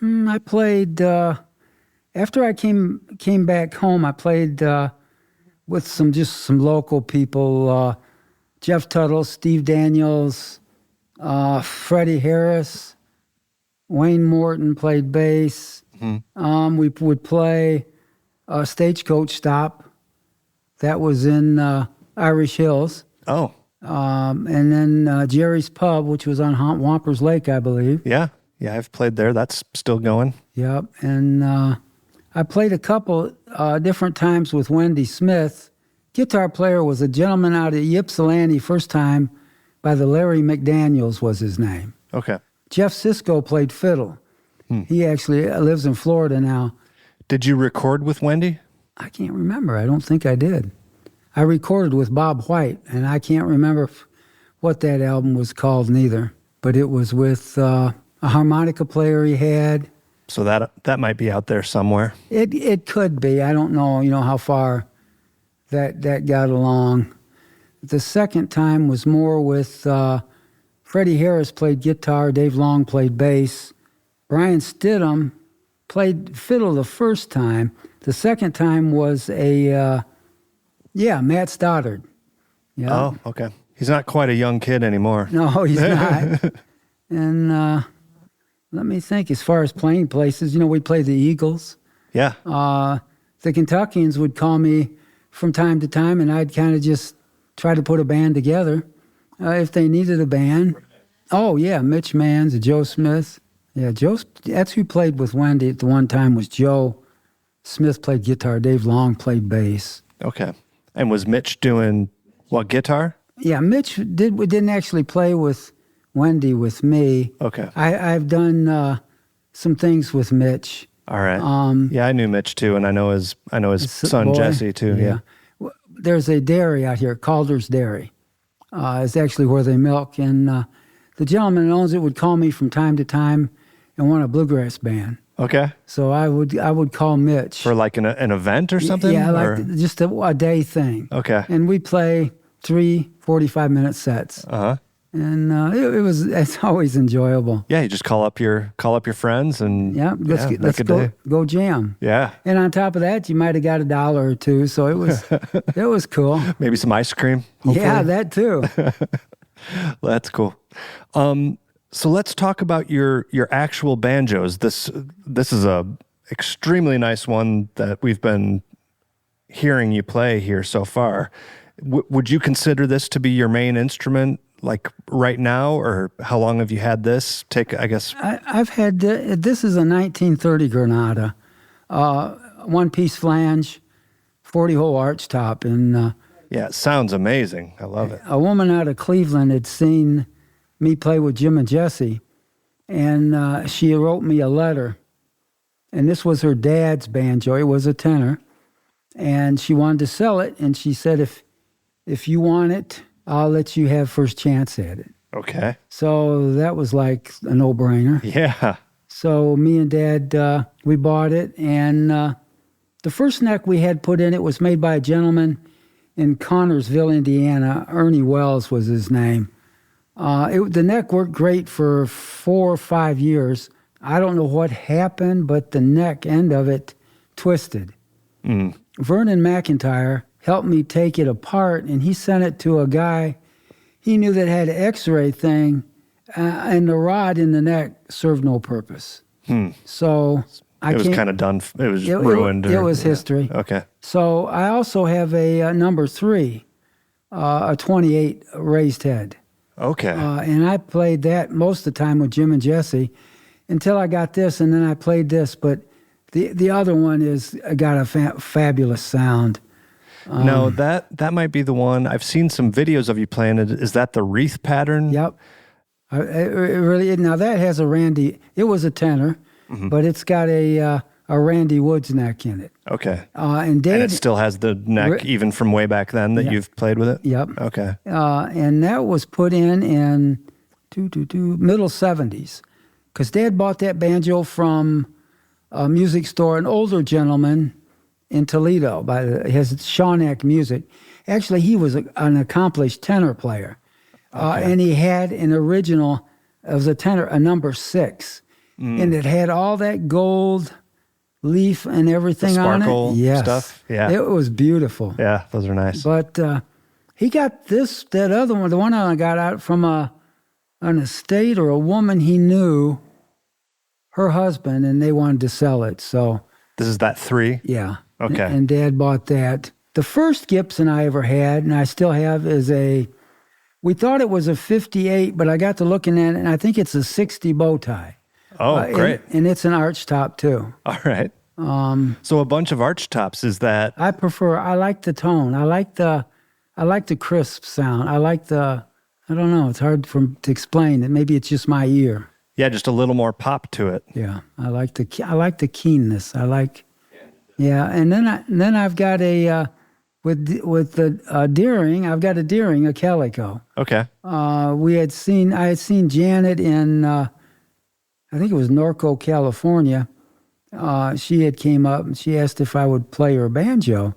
I played after I came back home. I played with some local people: Jeff Tuttle, Steve Daniels. Freddie Harris, Wayne Morton played bass. Mm-hmm. We would play Stagecoach Stop. That was in Irish Hills. Oh. And then Jerry's Pub, which was on Wampers Lake, I believe. Yeah. Yeah, I've played there. That's still going. Yep. And I played a couple different times with Wendy Smith. Guitar player was a gentleman out of Ypsilanti, first time, by the Larry McDaniels was his name. Okay. Jeff Sisko played fiddle. He actually lives in Florida now. Did you record with Wendy? I can't remember. I don't think I did. I recorded with Bob White, and I can't remember what that album was called neither. But it was with a harmonica player he had. So that might be out there somewhere. It could be. I don't know, how far that got along. The second time was more with Freddie Harris played guitar, Dave Long played bass. Brian Stidham played fiddle the first time. The second time was Matt Stoddard. Yeah. Oh, okay. He's not quite a young kid anymore. No, he's not. And let me think, as far as playing places, we played the Eagles. Yeah. The Kentuckians would call me from time to time, and I'd kind of just try to put a band together if they needed a band. Oh, yeah, Mitch Mans, Joe Smith. Yeah, that's who played with Wendy at the one time was Joe. Smith played guitar. Dave Long played bass. Okay. And was Mitch doing what, guitar? Yeah, Mitch didn't actually play with Wendy with me. Okay. I've done some things with Mitch. All right. Yeah, I knew Mitch too, and I know his son boy, Jesse too. Yeah. There's a dairy out here, Calder's Dairy. It's actually where they milk, and the gentleman that owns it would call me from time to time and want a bluegrass band. Okay. So I would call Mitch for like an event or something. Yeah, like just a day thing. Okay. And we play 3 45-minute sets. Uh-huh. And it's always enjoyable. Yeah, you just call up your friends and let's go jam. Yeah. And on top of that, you might have got $1 or $2, so it was cool. Maybe some ice cream. Hopefully. Yeah, that too. That's cool. So let's talk about your actual banjos. This is a extremely nice one that we've been hearing you play here so far. Would you consider this to be your main instrument, like right now, or how long have you had this? I've had this is a 1930 Granada, one-piece flange, 40-hole arch top, and yeah, it sounds amazing. I love it. A woman out of Cleveland had seen me play with Jim and Jesse, and she wrote me a letter, and this was her dad's banjo. It was a tenor, and she wanted to sell it, and she said, if you want it, I'll let you have first chance at it. Okay. So that was like a no-brainer. Yeah. So me and Dad, we bought it, and the first neck we had put in it was made by a gentleman in Connorsville, Indiana. Ernie Wells was his name. The neck worked great for 4 or 5 years. I don't know what happened, but the neck end of it twisted. Vernon McIntyre helped me take it apart, and he sent it to a guy he knew that had an x-ray thing, and the rod in the neck served no purpose. So it was kind of done. It was ruined. It was history. Okay. So I also have a number 3, a 28 raised head. Okay. And I played that most of the time with Jim and Jesse until I got this, and then I played this. But the other one got a fabulous sound. No, that might be the one. I've seen some videos of you playing it. Is that the wreath pattern? It really. Now that has it was a tenor, but it's got a Randy Woods neck in it. Okay. And it still has the neck even from way back then that you've played with it? Yep. Okay. And that was put in middle 70s, because Dad bought that banjo from a music store, an older gentleman in Toledo by his Shawneck Music. Actually, he was an accomplished tenor player. And he had an original, it was a tenor, a number 6. And it had all that gold leaf and everything on it. Sparkle stuff. Yeah. It was beautiful. Yeah, those are nice. But he got that other one, the one I got out from an estate or a woman he knew, her husband, and they wanted to sell it. So this is that 3? Yeah. Okay. And Dad bought that. The first Gibson I ever had, and I still have, is we thought it was a 58, but I got to looking at it, and I think it's a 60 bow tie. Oh, great. And it's an arch top too. All right. So a bunch of arch tops, is that? I like the tone. I like the crisp sound. I don't know, it's hard to explain it. Maybe it's just my ear. Yeah, just a little more pop to it. Yeah, I like the keenness. And then I've got with the Deering. I've got a Deering, a Calico. Okay. I had seen Janet in I think it was Norco, California. She had came up and she asked if I would play her banjo.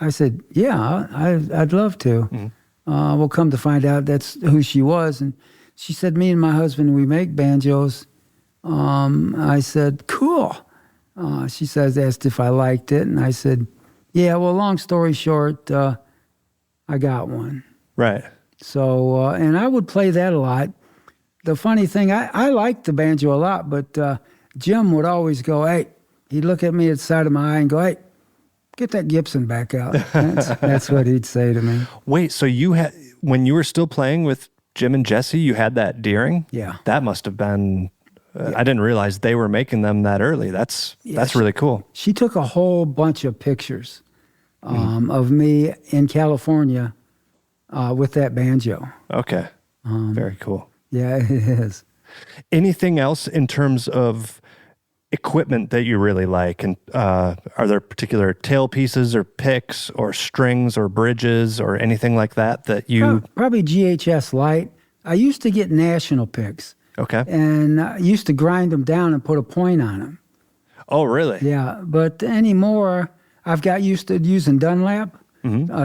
I said, "Yeah, I'd love to." Mm-hmm. We'll come to find out that's who she was, and she said, "Me and my husband, we make banjos." I said, "Cool." She asked if I liked it, and I said, "Yeah." Well, long story short, I got one. Right. So, and I would play that a lot. The funny thing, I liked the banjo a lot, but Jim would always go, "Hey," he'd look at me at the side of my eye and go, "Hey, get that Gibson back out." That's what he'd say to me. Wait, so when you were still playing with Jim and Jesse, you had that Deering? Yeah. That must have been, I didn't realize they were making them that early. That's really cool. She took a whole bunch of pictures of me in California with that banjo. Okay. Very cool. Yeah, it is. Anything else in terms of equipment that you really like? And are there particular tail pieces or picks or strings or bridges or anything like that you... Probably GHS Light. I used to get national picks. Okay. And I used to grind them down and put a point on them. Oh, really? Yeah, but anymore, I've got used to using Dunlap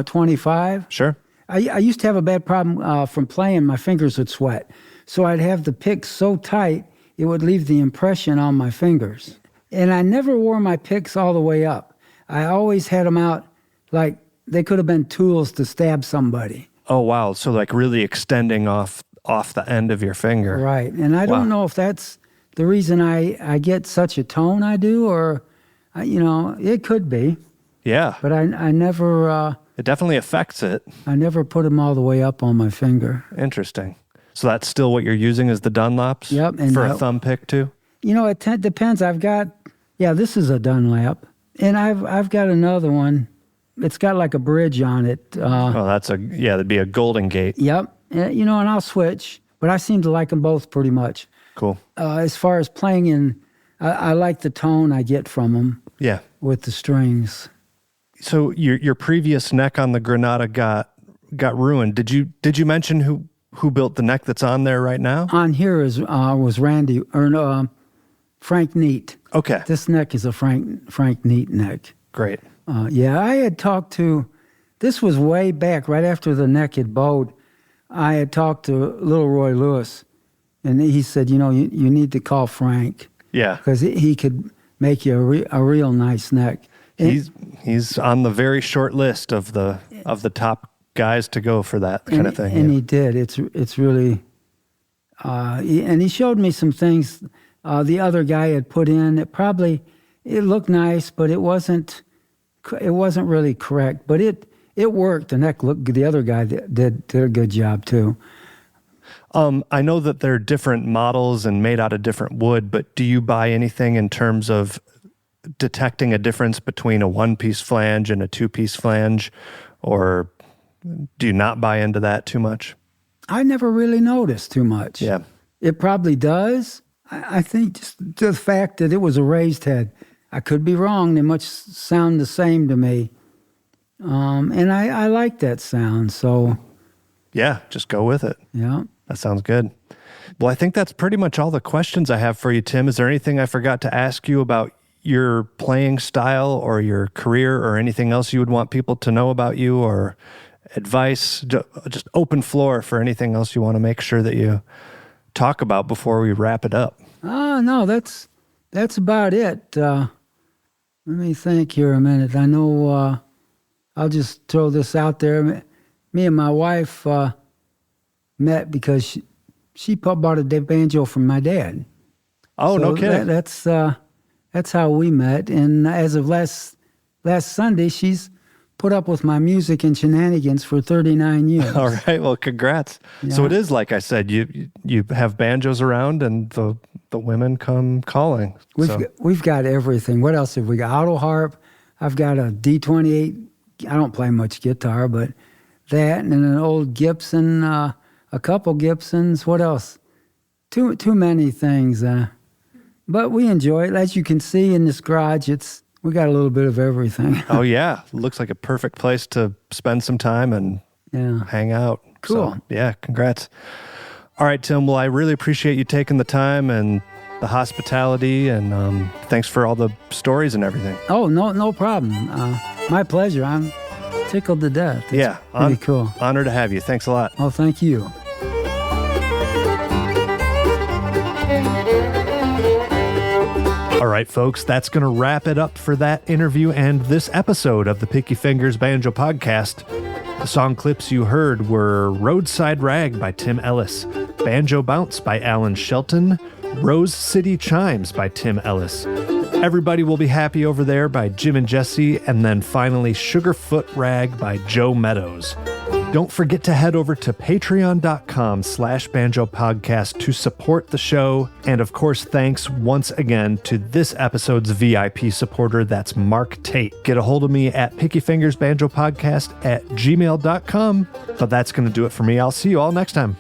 25. Sure. I used to have a bad problem from playing. My fingers would sweat. So I'd have the pick so tight, it would leave the impression on my fingers. And I never wore my picks all the way up. I always had them out like they could have been tools to stab somebody. Oh, wow. So like really extending off the end of your finger. Right. And I don't know if that's the reason I get such a tone I do, or, it could be. Yeah. But I never... it definitely affects it. I never put them all the way up on my finger. Interesting. So that's still what you're using is the Dunlaps? Yep. And for a thumb pick too? It depends. I've got, this is a Dunlap. And I've got another one. It's got like a bridge on it. That'd be a Golden Gate. Yep. And I'll switch. But I seem to like them both pretty much. Cool. As far as playing in, I like the tone I get from them. Yeah. With the strings. So your previous neck on the Granada got ruined. Did you mention who built the neck that's on there right now? On here was Randy Frank Neat. Okay. This neck is a Frank Neat neck. Great. I had talked to. This was way back, right after the neck had bowed. I had talked to Little Roy Lewis, and he said, you need to call Frank. Yeah. Because he could make you a real nice neck. He's on the very short list of the top guys to go for that kind of thing. And he did. It's really, and he showed me some things the other guy had put in. It looked nice, but it wasn't really correct. But it worked. The neck looked good. The other guy did a good job too. I know that they're different models and made out of different wood, but do you buy anything in terms of detecting a difference between a one-piece flange and a two-piece flange, or do you not buy into that too much? I never really noticed too much. Yeah. It probably does. I think just the fact that it was a raised head. I could be wrong. They much sound the same to me. And I like that sound, so... Yeah, just go with it. Yeah. That sounds good. Well, I think that's pretty much all the questions I have for you, Tim. Is there anything I forgot to ask you about your playing style or your career or anything else you would want people to know about you, or advice? Just open floor for anything else you want to make sure that you talk about before we wrap it up. No, that's about it. Let me think here a minute. I know I'll just throw this out there. Me and my wife met because she bought a banjo from my dad. Oh, so no kidding. That's how we met. And as of last Sunday, she's put up with my music and shenanigans for 39 years. All right. Well, congrats. Yeah. So it is, like I said, you have banjos around, and the the women come calling. We've got everything. What else have we got? Auto harp. I've got a D28. I don't play much guitar, but that and an old Gibson, a couple Gibsons. What else? Too many things. But we enjoy it. As you can see in this garage, we got a little bit of everything. Oh, yeah. Looks like a perfect place to spend some time and hang out. Cool. So, yeah, congrats. All right, Tim. Well, I really appreciate you taking the time and the hospitality, and thanks for all the stories and everything. Oh, no problem. My pleasure. I'm tickled to death. It's pretty cool. Honor to have you. Thanks a lot. Oh, thank you. All right, folks, that's going to wrap it up for that interview and this episode of the Picky Fingers Banjo Podcast. The song clips you heard were Roadside Rag by Tim Ellis, Banjo Bounce by Alan Shelton, Rose City Chimes by Tim Ellis, Everybody Will Be Happy Over There by Jim and Jesse, and then finally Sugarfoot Rag by Joe Meadows. Don't forget to head over to patreon.com/banjopodcast to support the show. And of course, thanks once again to this episode's VIP supporter, that's Mark Tate. Get a hold of me at pickyfingersbanjopodcast@gmail.com. But that's going to do it for me. I'll see you all next time.